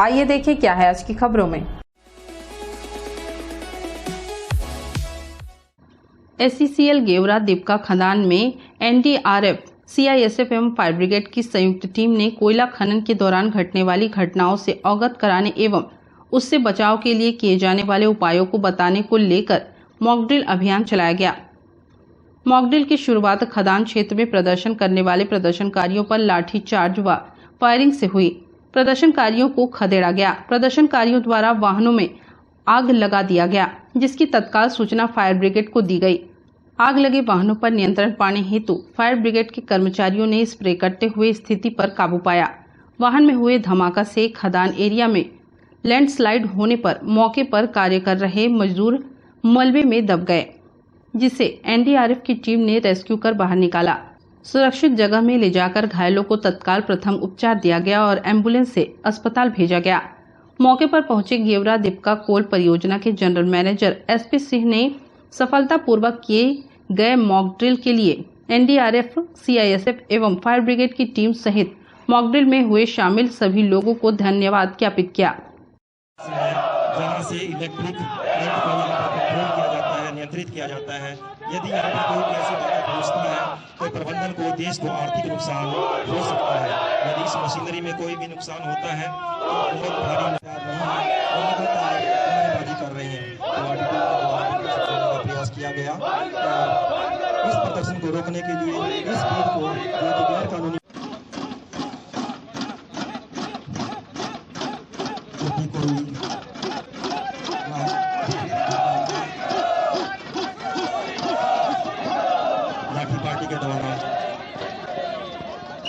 आइए देखें क्या है आज की खबरों में। SCCL गेवरा दीपका खदान में NDRF, CISF एवं फायर ब्रिगेड की संयुक्त टीम ने कोयला खनन के दौरान घटने वाली घटनाओं से अवगत कराने एवं उससे बचाव के लिए किए जाने वाले उपायों को बताने को लेकर मॉक ड्रिल अभियान चलाया गया। मॉक ड्रिल की शुरुआत खदान क्षेत्र में प्रदर्शन करने वाले प्रदर्शनकारियों पर लाठीचार्ज व फायरिंग से हुई। प्रदर्शनकारियों को खदेड़ा गया। प्रदर्शनकारियों द्वारा वाहनों में आग लगा दिया गया, जिसकी तत्काल सूचना फायर ब्रिगेड को दी गई। आग लगे वाहनों पर नियंत्रण पाने हेतु फायर ब्रिगेड के कर्मचारियों ने स्प्रे करते हुए स्थिति पर काबू पाया। वाहन में हुए धमाका से खदान एरिया में लैंडस्लाइड होने पर मौके पर कार्य कर रहे मजदूर मलबे में दब गए, जिसे NDRF की टीम ने रेस्क्यू कर बाहर निकाला। सुरक्षित जगह में ले जाकर घायलों को तत्काल प्रथम उपचार दिया गया और एम्बुलेंस से अस्पताल भेजा गया। मौके पर पहुंचे गेवरा दीपका कोल परियोजना के जनरल मैनेजर SP सिंह ने सफलतापूर्वक किए गए मॉक ड्रिल के लिए NDRF, CISF एवं फायर ब्रिगेड की टीम सहित मॉक ड्रिल में हुए शामिल सभी लोगों को धन्यवाद ज्ञापित किया। जहाँ से इलेक्ट्रिक करंट को यहाँ पर कंट्रोल किया जाता है, नियंत्रित किया जाता है। यदि यहाँ पर कोई ऐसी बात पहुँचती है तो प्रबंधन को, देश को आर्थिक नुकसान हो सकता है। यदि इस मशीनरी में कोई भी नुकसान होता है तो बहुत भारी नुकसान नहीं है और लगातार नारेबाजी कर रहे हैं। तो आर्टिकल का प्रयास किया गया इस प्रदर्शन को रोकने के लिए, इस भीड़ को जो गैर कानूनी लाठी पार्टी के द्वारा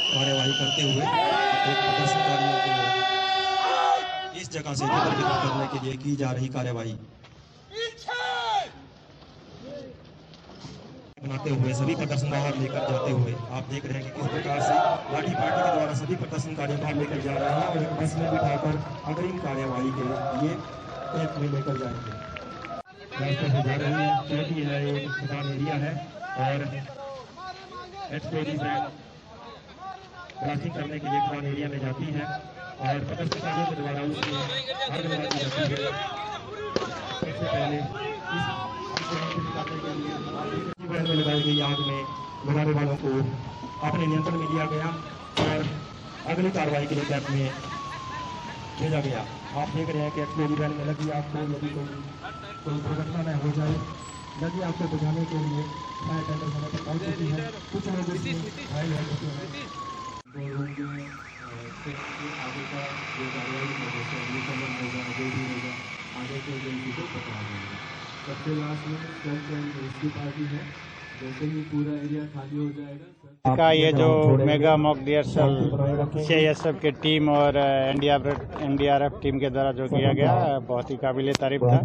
कार्यवाही करते हुए प्रदर्शनकारियों को इस जगह से निकल करने के लिए की जा रही कार्यवाही बनाते हुए सभी प्रदर्शन बाहर लेकर जाते हुए आप देख रहे हैं कि किस प्रकार से लाठी पार्टी के द्वारा सभी प्रदर्शनकारी बाहर लेकर जा रहे हैं और एक बस में बिठाकर अग्रिम कार्यवाही के लिए कैंप में लेकर जाएंगे। रास्ते से जा रही है क्योंकि यह एक खदान एरिया है और ब्लास्टिंग करने के लिए खदान एरिया में जाती है और प्रदर्शनकारियों के द्वारा उसमें आग लगा दी जाती है। सबसे पहले में लगाई गई आग में लगाने वालों को अपने नियंत्रण में लिया गया और अगली कार्रवाई के लिए कैंप में भेजा गया। आप देख रहे हैं कि एक्सप्लोजिव वैन में लगी आग को यदि कोई दुर्घटना न हो जाए, यदि आपको बुझाने के लिए फायर टेंडर समय पर पहुंच चुकी है। कुछ लोग इसमें घायल हो चुके हैं। आगे का जो कार्रवाई होगा, जो भी होगा आगे के चीज़ें पता देंगे। सबसे लास्ट में सर्च एंड रेस्क्यू पार्टी है। जैसे ही पूरा एरिया खाली हो जाएगा का ये जो मेगा मॉक डियर्सल CISF की टीम और NDRF टीम के द्वारा जो किया गया बहुत ही काबिले तारीफ था।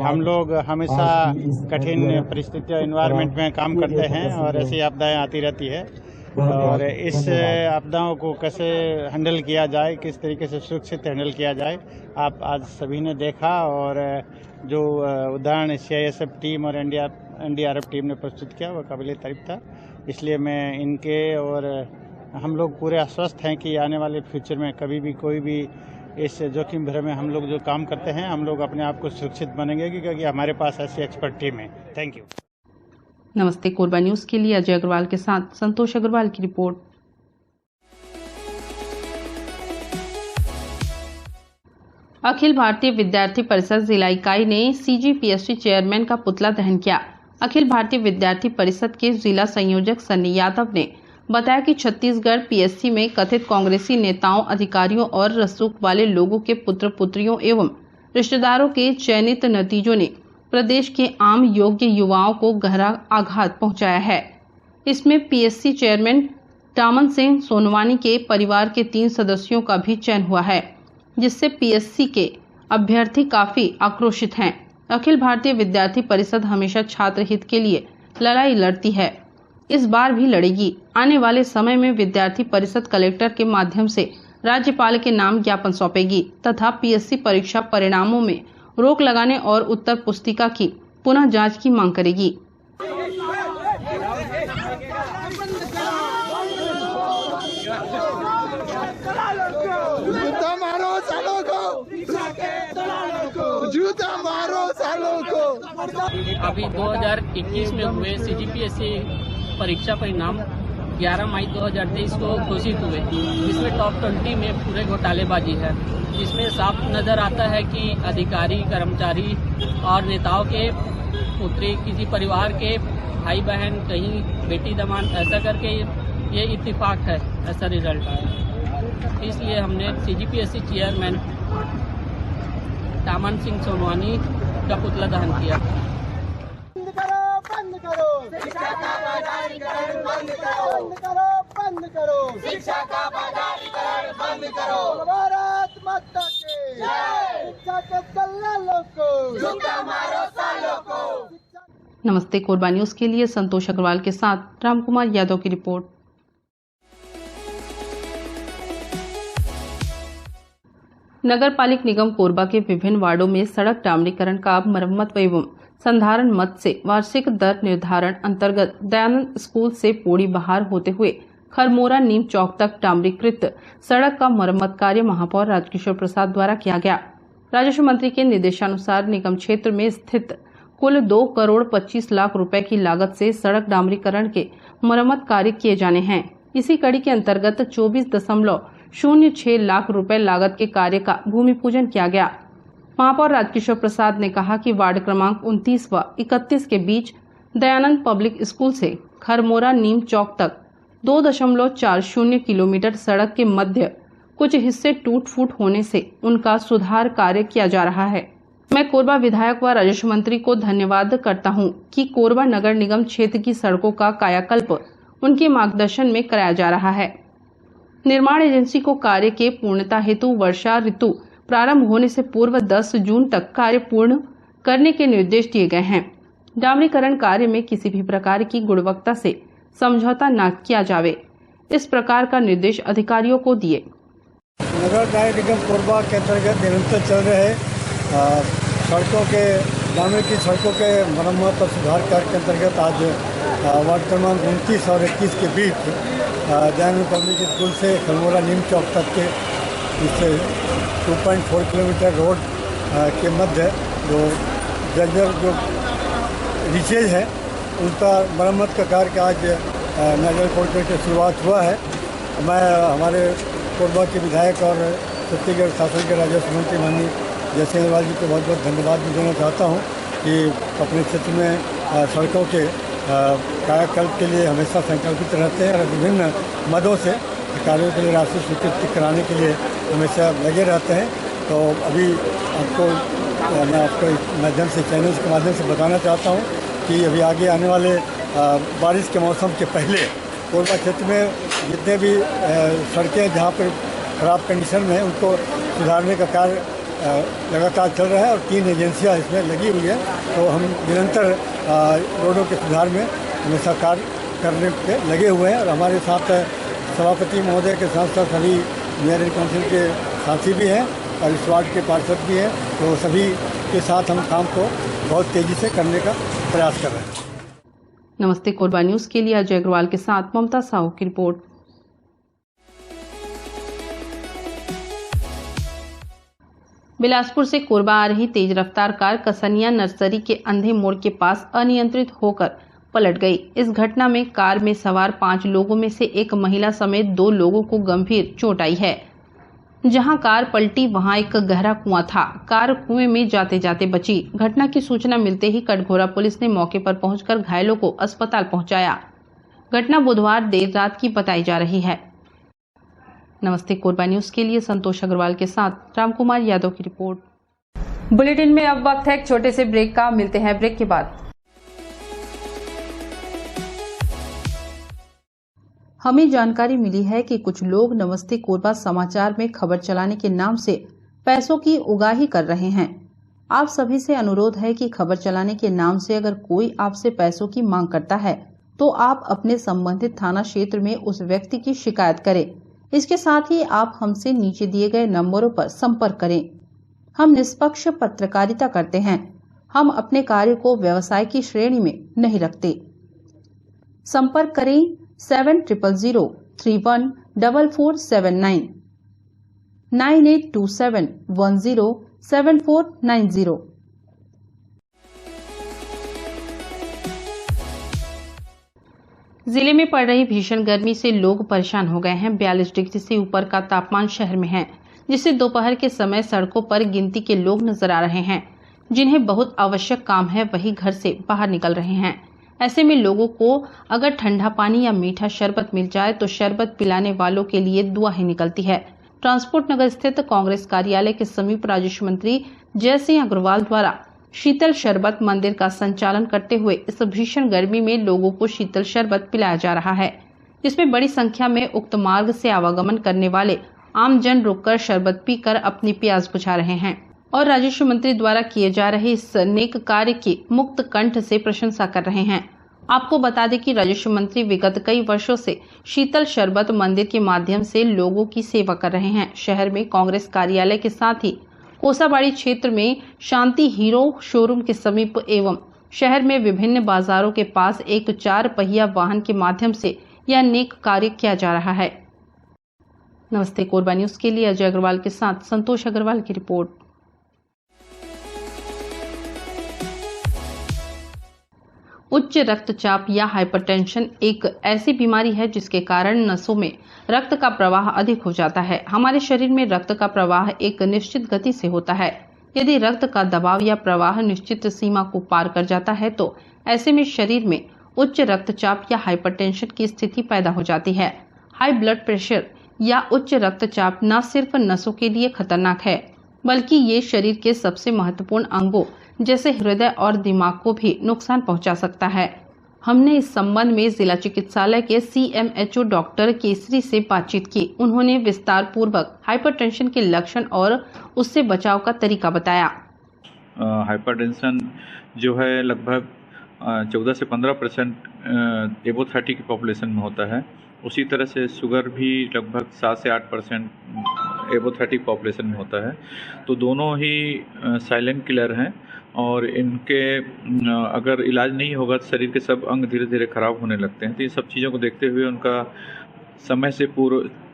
हम लोग हमेशा कठिन परिस्थितियों एनवायरनमेंट में काम करते हैं और ऐसी आपदाएं आती रहती है और इस आपदाओं को कैसे हैंडल किया जाए, किस तरीके से सुरक्षित हैंडल किया जाए, आप आज सभी ने देखा। और जो उदाहरण CISF टीम और NDRF टीम ने प्रस्तुत किया वह काबिले तारीफ था। इसलिए मैं इनके और हम लोग पूरे आश्वस्त हैं कि आने वाले फ्यूचर में कभी भी कोई भी इस जोखिम भरे में हम लोग जो काम करते हैं हम लोग अपने आप को सुरक्षित बनेंगे क्योंकि हमारे पास ऐसी एक्सपर्ट टीम है। Thank you. नमस्ते कोरबा न्यूज के लिए अजय अग्रवाल के साथ संतोष अग्रवाल की रिपोर्ट। अखिल भारतीय विद्यार्थी परिषद जिला इकाई ने CGPST चेयरमैन का पुतला दहन किया। अखिल भारतीय विद्यार्थी परिषद के जिला संयोजक सन्नी यादव ने बताया कि छत्तीसगढ़ PSC में कथित कांग्रेसी नेताओं, अधिकारियों और रसूख वाले लोगों के पुत्र पुत्रियों एवं रिश्तेदारों के चयनित नतीजों ने प्रदेश के आम योग्य युवाओं को गहरा आघात पहुंचाया है। इसमें PSC चेयरमैन टामन सिंह सोनवानी के परिवार के 3 सदस्यों का भी चयन हुआ है, जिससे PSC के अभ्यर्थी काफी आक्रोशित हैं। अखिल भारतीय विद्यार्थी परिषद हमेशा छात्र हित के लिए लड़ाई लड़ती है, इस बार भी लड़ेगी। आने वाले समय में विद्यार्थी परिषद कलेक्टर के माध्यम से राज्यपाल के नाम ज्ञापन सौंपेगी तथा PSC परीक्षा परिणामों में रोक लगाने और उत्तर पुस्तिका की पुनः जांच की मांग करेगी। मारो सालों को। जूता मारो सालों को। अभी 2021 में हुए सीजीपीएससी परीक्षा परिणाम 11 मई 2023 को घोषित हुए, जिसमें टॉप 20 में पूरे घोटालेबाजी है। इसमें साफ नजर आता है कि अधिकारी, कर्मचारी और नेताओं के पुत्री, किसी परिवार के भाई बहन, कहीं बेटी दमाद, ऐसा करके ये इत्तेफाक है, ऐसा रिजल्ट आया। इसलिए हमने सीजीपीएससी चेयरमैन दामन सिंह सोनवानी का पुतला दहन किया। बंद करो शिक्षा का बाजारीकरण, बंद करो शिक्षा का बाजारीकरण, बंद करो। भारत माता की जय। शिक्षा के दलालों को जूता मारो सालों को। नमस्ते कोरबा न्यूज के लिए संतोष अग्रवाल के साथ रामकुमार यादव की रिपोर्ट। नगर पालिक निगम कोरबा के विभिन्न वार्डों में सड़क डामरीकरण का मरम्मत एवं संधारण मद से वार्षिक दर निर्धारण अंतर्गत दयानंद स्कूल से पोड़ी बहार होते हुए खरमोरा नीम चौक तक डामरीकृत सड़क का मरम्मत कार्य महापौर राजकिशोर प्रसाद द्वारा किया गया। राजस्व मंत्री के निर्देशानुसार निगम क्षेत्र में स्थित कुल 2 करोड़ 25 लाख रुपए की लागत से सड़क डामरीकरण के मरम्मत कार्य किए जाने हैं। इसी कड़ी के अंतर्गत 24.06 लाख रुपए लागत के कार्य का भूमि पूजन किया गया। महापौर राजकिशोर प्रसाद ने कहा कि वार्ड क्रमांक 29 व 31 के बीच दयानंद पब्लिक स्कूल से खरमोरा नीम चौक तक 2.40 किलोमीटर सड़क के मध्य कुछ हिस्से टूट फूट होने से उनका सुधार कार्य किया जा रहा है। मैं कोरबा विधायक व राजस्व मंत्री को धन्यवाद करता हूं कि कोरबा नगर निगम क्षेत्र की सड़कों का कायाकल्प उनके मार्गदर्शन में कराया जा रहा है। निर्माण एजेंसी को कार्य के पूर्णता हेतु वर्षा ऋतु प्रारंभ होने से पूर्व 10 जून तक कार्य पूर्ण करने के निर्देश दिए गए हैं। डामरीकरण कार्य में किसी भी प्रकार की गुणवत्ता से समझौता न किया जावे, इस प्रकार का निर्देश अधिकारियों को दिए। नगर निगम कोरबा के अंतर्गत निरंतर चल रहे सड़कों के डामरीकृत सड़कों के मरम्मत और सुधार कार्य के अंतर्गत आज वार्ड क्रमांक 29 और 21 के बीच दयानंद पब्लिक स्कूल से खरमोरा नीम चौक तक के इससे 2.4 किलोमीटर रोड के मध्य जो जर्जर जो रीचेज है उनका मरम्मत का कार्य आज नगर कॉर्पोरेशन से शुरुआत हुआ है। मैं हमारे कोरबा के विधायक और छत्तीसगढ़ शासन के राजस्व मंत्री माननीय जयसिंह अग्रवाल जी को बहुत बहुत धन्यवाद भी देना चाहता हूँ कि अपने क्षेत्र में सड़कों के कायाकल्प के लिए हमेशा संकल्पित रहते हैं और विभिन्न मदों से कार्यों के लिए राशि स्वीकृत कराने के लिए हमेशा लगे रहते हैं। तो अभी मैं आपको इस माध्यम से चैनल के माध्यम से बताना चाहता हूँ कि अभी आगे आने वाले बारिश के मौसम के पहले कोरबा क्षेत्र में जितने भी सड़कें जहाँ पर खराब कंडीशन में उनको सुधारने का कार्य लगातार चल रहा है और 3 एजेंसियाँ इसमें लगी हुई है। तो हम निरंतर रोडों के सुधार में हमेशा कार्य करने पे लगे हुए हैं और हमारे साथ सभापति महोदय के साथ साथ सभी मेयर एंड काउंसिल के साथी भी हैं और इस वार्ड के पार्षद भी हैं। तो सभी के साथ हम काम को बहुत तेज़ी से करने का प्रयास कर रहे हैं। नमस्ते कोरबा न्यूज के लिए अजय अग्रवाल के साथ ममता साहू की रिपोर्ट। बिलासपुर से कोरबा आ रही तेज रफ्तार कार कसनिया नर्सरी के अंधे मोड़ के पास अनियंत्रित होकर पलट गई। इस घटना में कार में सवार 5 लोगों में से एक महिला समेत 2 लोगों को गंभीर चोट आई है। जहां कार पलटी वहां एक गहरा कुआं था। कार कुएं में जाते जाते बची। घटना की सूचना मिलते ही कटघोरा पुलिस ने मौके पर पहुंचकर घायलों को अस्पताल पहुंचाया। घटना बुधवार देर रात की बताई जा रही है। नमस्ते कोरबा न्यूज के लिए संतोष अग्रवाल के साथ रामकुमार यादव की रिपोर्ट। बुलेटिन में अब वक्त है एक छोटे से ब्रेक का। मिलते हैं ब्रेक के बाद। हमें जानकारी मिली है कि कुछ लोग नमस्ते कोरबा समाचार में खबर चलाने के नाम से पैसों की उगाही कर रहे हैं। आप सभी से अनुरोध है कि खबर चलाने के नाम से अगर कोई आपसे पैसों की मांग करता है तो आप अपने संबंधित थाना क्षेत्र में उस व्यक्ति की शिकायत करें। इसके साथ ही आप हमसे नीचे दिए गए नंबरों पर संपर्क करें। हम निष्पक्ष पत्रकारिता करते हैं। हम अपने कार्य को व्यवसाय की श्रेणी में नहीं रखते। संपर्क करें 7000314479 982710 7490। जिले में पड़ रही भीषण गर्मी से लोग परेशान हो गए हैं। 42 डिग्री से ऊपर का तापमान शहर में है, जिससे दोपहर के समय सड़कों पर गिनती के लोग नजर आ रहे हैं। जिन्हें बहुत आवश्यक काम है वही घर से बाहर निकल रहे हैं। ऐसे में लोगों को अगर ठंडा पानी या मीठा शरबत मिल जाए तो शरबत पिलाने वालों के लिए दुआ ही निकलती है। ट्रांसपोर्ट नगर स्थित कांग्रेस कार्यालय के समीप राजस्व मंत्री जय सिंह अग्रवाल द्वारा शीतल शरबत मंदिर का संचालन करते हुए इस भीषण गर्मी में लोगों को शीतल शरबत पिलाया जा रहा है, जिसमें बड़ी संख्या में उक्त मार्ग से आवागमन करने वाले आमजन रुककर शरबत पीकर अपनी प्यास बुझा रहे हैं और राजस्व मंत्री द्वारा किए जा रहे इस नेक कार्य की मुक्त कंठ से प्रशंसा कर रहे हैं। आपको बता दें कि राजस्व मंत्री विगत कई वर्षों से शीतल शरबत मंदिर के माध्यम से लोगों की सेवा कर रहे हैं। शहर में कांग्रेस कार्यालय के साथ ही कोसाबाड़ी क्षेत्र में शांति हीरो शोरूम के समीप एवं शहर में विभिन्न बाजारों के पास एक 4 पहिया वाहन के माध्यम से यह नेक कार्य किया जा रहा है। नमस्ते कोरबा न्यूज के लिए अजय अग्रवाल के साथ संतोष अग्रवाल की रिपोर्ट। उच्च रक्तचाप या हाइपरटेंशन एक ऐसी बीमारी है जिसके कारण नसों में रक्त का प्रवाह अधिक हो जाता है। हमारे शरीर में रक्त का प्रवाह एक निश्चित गति से होता है। यदि रक्त का दबाव या प्रवाह निश्चित सीमा को पार कर जाता है तो ऐसे में शरीर में उच्च रक्तचाप या हाइपरटेंशन की स्थिति पैदा हो जाती है। हाई ब्लड प्रेशर या उच्च रक्तचाप न सिर्फ नसों के लिए खतरनाक है बल्कि ये शरीर के सबसे महत्वपूर्ण अंगों जैसे हृदय और दिमाग को भी नुकसान पहुंचा सकता है। हमने इस संबंध में जिला चिकित्सालय के CMHO डॉक्टर केसरी से बातचीत की। उन्होंने विस्तार पूर्वक हाइपरटेंशन के लक्षण और उससे बचाव का तरीका बताया। हाइपरटेंशन जो है लगभग 14 से 15% एबो 30 की पॉपुलेशन में होता है। उसी तरह से शुगर भी लगभग 7 से 8% एबो 30 पॉपुलेशन में होता है। तो दोनों ही साइलेंट किलर हैं और इनके अगर इलाज नहीं होगा तो शरीर के सब अंग धीरे धीरे खराब होने लगते हैं। तो इन सब चीज़ों को देखते हुए उनका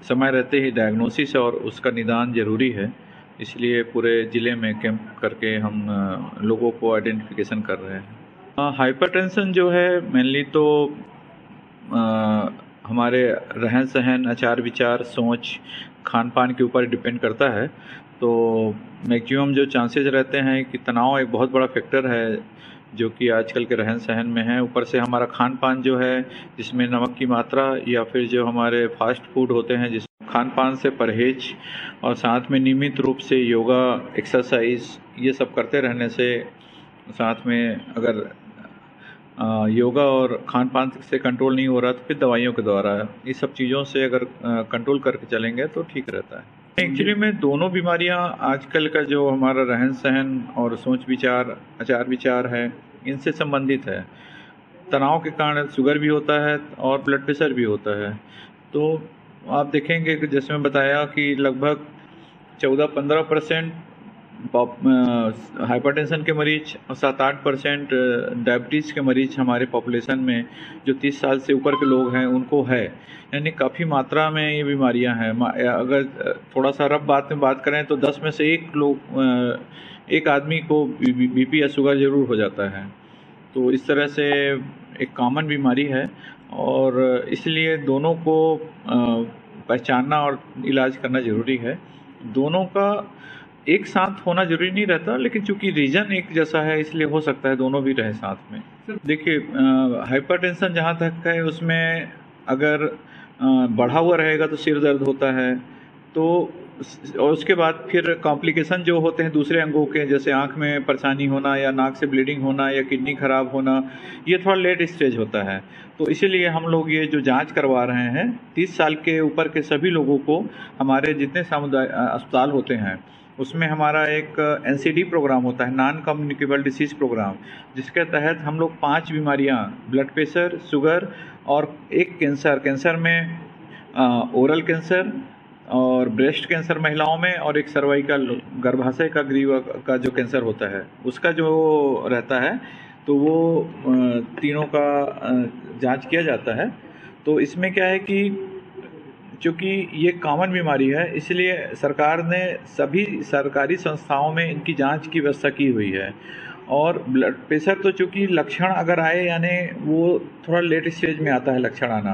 समय रहते ही डायग्नोसिस और उसका निदान जरूरी है। इसलिए पूरे ज़िले में कैंप करके हम लोगों को आइडेंटिफिकेशन कर रहे हैं। हाइपरटेंशन जो है मेनली तो हमारे रहन सहन, आचार विचार, सोच, खान पान के ऊपर डिपेंड करता है। तो मैक्सिमम जो चांसेस रहते हैं कि तनाव एक बहुत बड़ा फैक्टर है जो कि आजकल के रहन सहन में है। ऊपर से हमारा खान पान जो है जिसमें नमक की मात्रा या फिर जो हमारे फास्ट फूड होते हैं जिस खान पान से परहेज और साथ में नियमित रूप से योगा, एक्सरसाइज ये सब करते रहने से, साथ में अगर योगा और खान पान से कंट्रोल नहीं हो रहा तो फिर दवाइयों के द्वारा इस सब चीज़ों से अगर कंट्रोल करके चलेंगे तो ठीक रहता है। एक्चुअली में दोनों बीमारियां आजकल का जो हमारा रहन सहन और सोच विचार, आचार विचार है इनसे संबंधित है। तनाव के कारण शुगर भी होता है और ब्लड प्रेशर भी होता है। तो आप देखेंगे कि जैसे मैं बताया कि लगभग 14-15% हाइपरटेंशन के मरीज और 7-8% डायबिटीज़ के मरीज हमारे पॉपुलेशन में जो 30 साल से ऊपर के लोग हैं उनको है। यानी काफ़ी मात्रा में ये बीमारियां हैं। अगर थोड़ा सा रफ बात करें तो 10 में से एक आदमी को बीपी या शुगर ज़रूर हो जाता है। तो इस तरह से एक कॉमन बीमारी है और इसलिए दोनों को पहचानना और इलाज करना ज़रूरी है। दोनों का एक साथ होना जरूरी नहीं रहता, लेकिन चूंकि रीजन एक जैसा है इसलिए हो सकता है दोनों भी रहे साथ में। देखिए हाइपरटेंशन जहाँ तक है उसमें अगर बढ़ा हुआ रहेगा तो सिर दर्द होता है। तो और उसके बाद फिर कॉम्प्लिकेशन जो होते हैं दूसरे अंगों के, जैसे आँख में परेशानी होना या नाक से ब्लीडिंग होना या किडनी खराब होना, ये थोड़ा लेट स्टेज होता है। तो इसीलिए हम लोग ये जो जांच करवा रहे हैं 30 साल के ऊपर के सभी लोगों को, हमारे जितने अस्पताल होते हैं उसमें हमारा एक NCD प्रोग्राम होता है, नॉन कम्युनिकेबल डिसीज़ प्रोग्राम, जिसके तहत हम लोग 5 बीमारियां, ब्लड प्रेशर, शुगर और एक कैंसर में ओरल कैंसर और ब्रेस्ट कैंसर महिलाओं में और एक सर्वाइकल गर्भाशय का ग्रीवा का जो कैंसर होता है उसका जो रहता है, तो वो तीनों का जांच किया जाता है। तो इसमें क्या है कि चूँकि ये कॉमन बीमारी है, इसलिए सरकार ने सभी सरकारी संस्थाओं में इनकी जांच की व्यवस्था की हुई है। और ब्लड प्रेशर तो चूँकि लक्षण अगर आए, यानी वो थोड़ा लेट स्टेज में आता है लक्षण आना,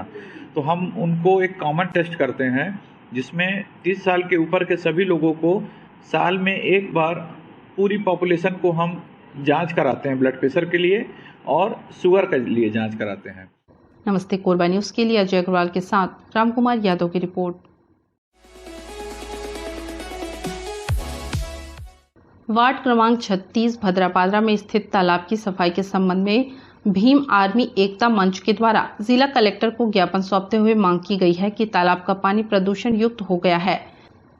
तो हम उनको एक कॉमन टेस्ट करते हैं जिसमें 30 साल के ऊपर के सभी लोगों को साल में एक बार पूरी पॉपुलेशन को हम जांच कराते हैं ब्लड प्रेशर के लिए और शुगर के लिए जांच कराते हैं। नमस्ते कोरबा न्यूज़ के लिए अजय अग्रवाल के साथ रामकुमार यादव की रिपोर्ट। वार्ड क्रमांक 36 भद्रापादरा में स्थित तालाब की सफाई के संबंध में भीम आर्मी एकता मंच के द्वारा जिला कलेक्टर को ज्ञापन सौंपते हुए मांग की गई है कि तालाब का पानी प्रदूषण युक्त हो गया है,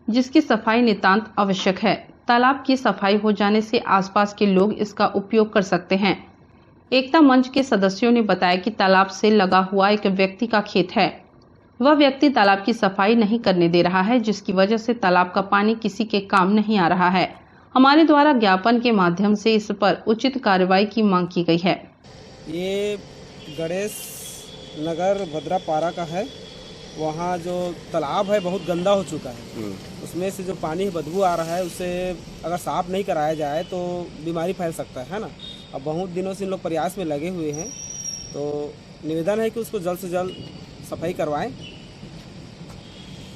जिसकी सफाई नितांत आवश्यक है। तालाब की सफाई हो जाने से आसपास के लोग इसका उपयोग कर सकते हैं। एकता मंच के सदस्यों ने बताया कि तालाब से लगा हुआ एक व्यक्ति का खेत है। वह व्यक्ति तालाब की सफाई नहीं करने दे रहा है, जिसकी वजह से तालाब का पानी किसी के काम नहीं आ रहा है। हमारे द्वारा ज्ञापन के माध्यम से इस पर उचित कार्रवाई की मांग की गई है। ये गणेश नगर भद्रापारा का है। वहाँ जो तालाब है बहुत गंदा हो चुका है। उसमें से जो पानी बदबू आ रहा है, उसे अगर साफ नहीं कराया जाए तो बीमारी फैल सकता है ना। अब बहुत दिनों से इन लोग प्रयास में लगे हुए हैं, तो निवेदन है कि उसको जल्द से जल्द सफाई करवाएं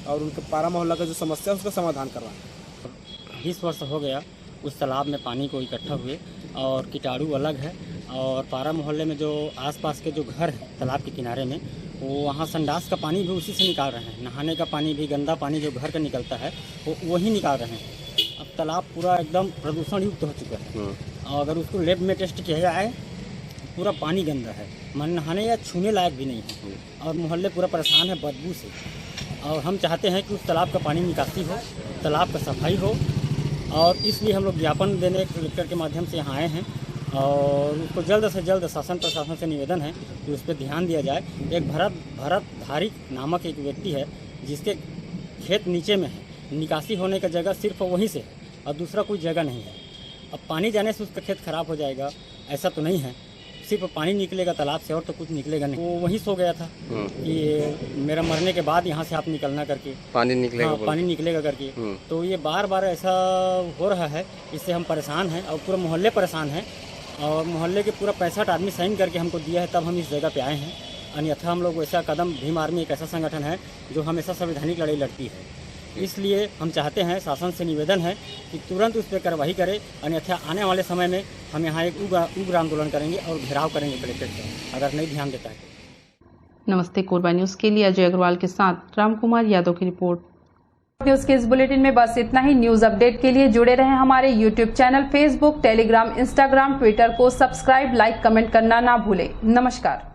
और उनके पारा मोहल्ला का जो समस्या है उसका समाधान करवाएं। 20 वर्ष हो गया उस तालाब में पानी को इकट्ठा हुए और कीटाणु अलग है, और पारा मोहल्ले में जो आसपास के जो घर हैं तालाब के किनारे में, वो वहाँ संडास का पानी भी उसी से निकाल रहे हैं। नहाने का पानी भी, गंदा पानी जो घर का निकलता है वो वही निकाल रहे हैं। अब तालाब पूरा एकदम प्रदूषण युक्त हो चुका है, और अगर उसको लैब में टेस्ट किया जाए पूरा पानी गंदा है, मन नहाने या छूने लायक भी नहीं है, और मोहल्ले पूरा परेशान है बदबू से। और हम चाहते हैं कि उस तालाब का पानी निकासी हो, तालाब का सफाई हो, और इसलिए हम लोग ज्ञापन देने कलेक्टर के माध्यम से यहाँ आए हैं। और उसको जल्द से जल्द शासन प्रशासन से निवेदन है कि उस पर ध्यान दिया जाए। एक भरत धारिक नामक एक व्यक्ति है जिसके खेत नीचे में है, निकासी होने का जगह सिर्फ वहीं से है और दूसरा कोई जगह नहीं है। अब पानी जाने से उसका खेत खराब हो जाएगा, ऐसा तो नहीं है। सिर्फ पानी निकलेगा तालाब से और तो कुछ निकलेगा नहीं। वो वहीं सो गया था कि मेरा मरने के बाद यहाँ से आप निकलना करके पानी निकलेगा। हाँ, पानी निकलेगा करके। तो ये बार बार ऐसा हो रहा है, इससे हम परेशान हैं और पूरा मोहल्ले परेशान हैं। और मोहल्ले के पूरा 65 आदमी साइन करके हमको दिया है, तब हम इस जगह पे आए हैं। अन्यथा हम लोग वैसा कदम, भीम आर्मी एक ऐसा संगठन है जो हमेशा संवैधानिक लड़ाई लड़ती है। इसलिए हम चाहते हैं, शासन से निवेदन है कि तुरंत उस पर कार्रवाई करे, अन्यथा आने वाले समय में हम यहाँ एक उग्र आंदोलन करेंगे और घेराव करेंगे कलेक्टर का, अगर नहीं ध्यान देता है। नमस्ते कोरबा न्यूज़ के लिए अजय अग्रवाल के साथ रामकुमार यादव की रिपोर्ट। न्यूज़ के इस बुलेटिन में बस इतना ही। न्यूज़ अपडेट के लिए जुड़े रहें हमारे YouTube channel, Facebook, Telegram, Instagram, Twitter को सब्सक्राइब, लाइक, कमेंट करना ना भूलें। नमस्कार।